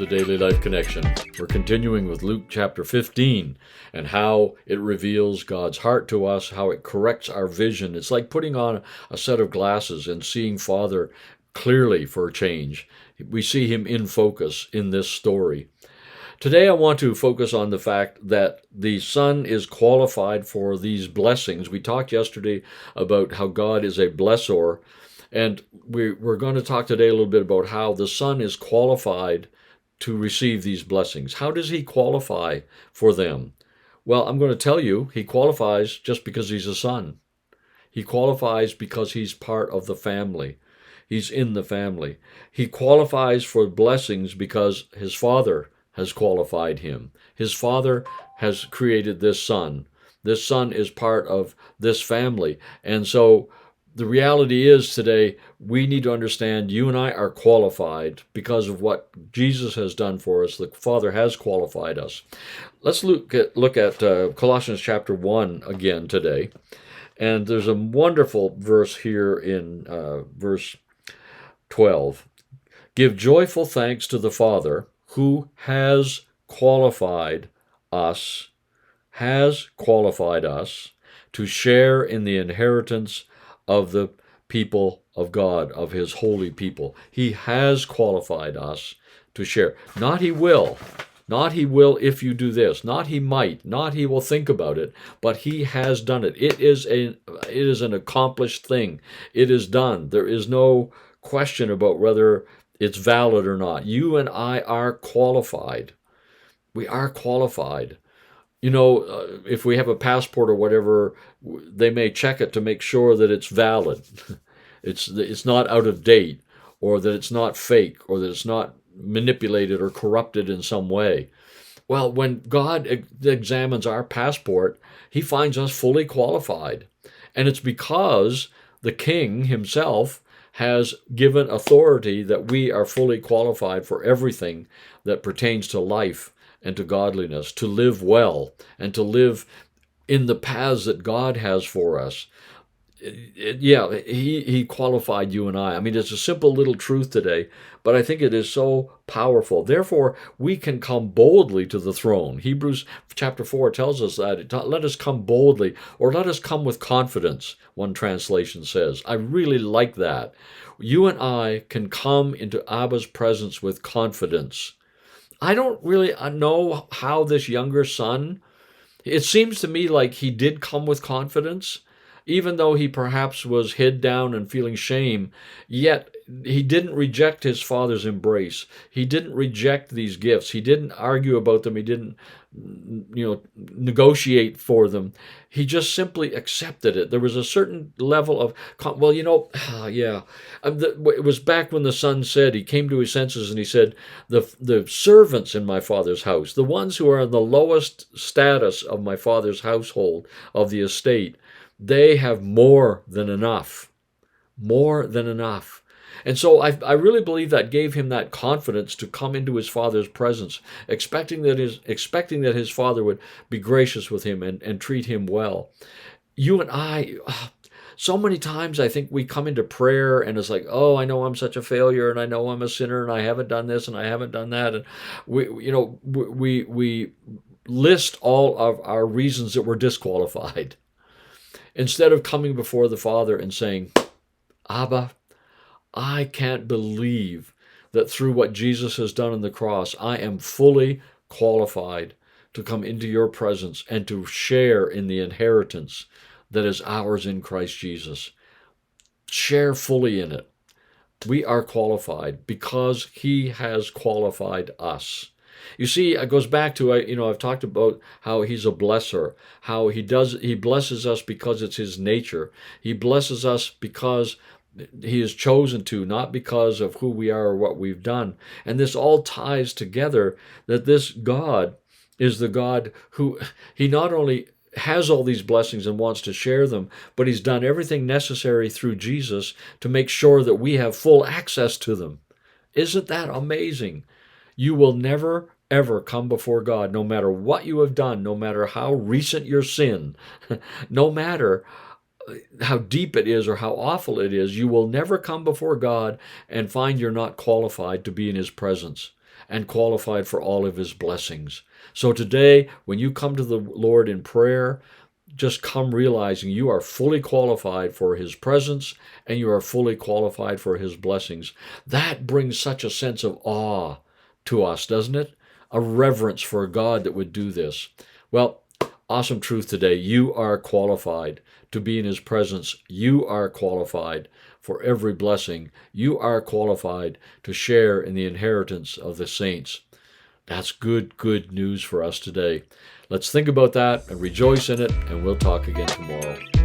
the Daily Life Connection. We're continuing with Luke chapter 15 and how it reveals God's heart to us, how it corrects our vision. It's like putting on a set of glasses and seeing Father clearly for a change. We see him in focus in this story. Today I want to focus on the fact that the Son is qualified for these blessings. We talked yesterday about how God is a blessor, and we're going to talk today a little bit about how the Son is qualified to receive these blessings. How does he qualify for them? Well, I'm going to tell you, he qualifies just because he's a son. He qualifies because he's part of the family. He's in the family. He qualifies for blessings because his Father has qualified him. His Father has created this Son. This Son is part of this family. And so the reality is today, we need to understand you and I are qualified because of what Jesus has done for us. The Father has qualified us. Let's look at Colossians chapter 1 again today. And there's a wonderful verse here in verse 12. Give joyful thanks to the Father who has qualified us to share in the inheritance of the people of God, of his holy people. He has qualified us to share. Not he will if you do this, not he might, not he will think about it, but he has done it. It is an accomplished thing. It is done. There is no question about whether it's valid or not. You and I are qualified. We are qualified. You know, if we have a passport or whatever, they may check it to make sure that it's valid. It's not out of date, or that it's not fake, or that it's not manipulated or corrupted in some way. Well, when God examines our passport, he finds us fully qualified. And it's because the King himself has given authority that we are fully qualified for everything that pertains to life and to godliness, to live well, and to live in the paths that God has for us. He qualified you and I. I mean, it's a simple little truth today, but I think it is so powerful. Therefore, we can come boldly to the throne. Hebrews chapter 4 tells us that. Let us come boldly, or let us come with confidence, one translation says. I really like that. You and I can come into Abba's presence with confidence. I don't really know how this younger son, it seems to me like he did come with confidence, even though he perhaps was head down and feeling shame, yet he didn't reject his father's embrace. He didn't reject these gifts. He didn't argue about them. He didn't, negotiate for them. He just simply accepted it. There was a certain level of, it was back when the son said, he came to his senses and he said, the servants in my father's house, the ones who are in the lowest status of my father's household, of the estate, they have more than enough. More than enough. And so I really believe that gave him that confidence to come into his father's presence, expecting that his father would be gracious with him and treat him well. You and I, so many times I think we come into prayer and it's like, oh, I know I'm such a failure, and I know I'm a sinner, and I haven't done this and I haven't done that, and we list all of our reasons that we're disqualified, instead of coming before the Father and saying, Abba, I can't believe that through what Jesus has done on the cross, I am fully qualified to come into your presence and to share in the inheritance that is ours in Christ Jesus. Share fully in it. We are qualified because he has qualified us. You see, it goes back to, I've talked about how he's a blesser, how he blesses us because it's his nature. He blesses us because he is chosen to, not because of who we are or what we've done. And this all ties together, that this God is the God who, he not only has all these blessings and wants to share them, but he's done everything necessary through Jesus to make sure that we have full access to them. Isn't that amazing? You will never, ever come before God, no matter what you have done, no matter how recent your sin, no matter how deep it is or how awful it is, you will never come before God and find you're not qualified to be in his presence. and qualified for all of his blessings. So today, when you come to the Lord in prayer, just come realizing you are fully qualified for his presence and you are fully qualified for his blessings. That brings such a sense of awe to us, doesn't it? A reverence for a God that would do this. Well, awesome truth today. You are qualified to be in his presence. You are qualified for every blessing. You are qualified to share in the inheritance of the saints. That's good news for us today. Let's think about that and rejoice in it, and we'll talk again tomorrow.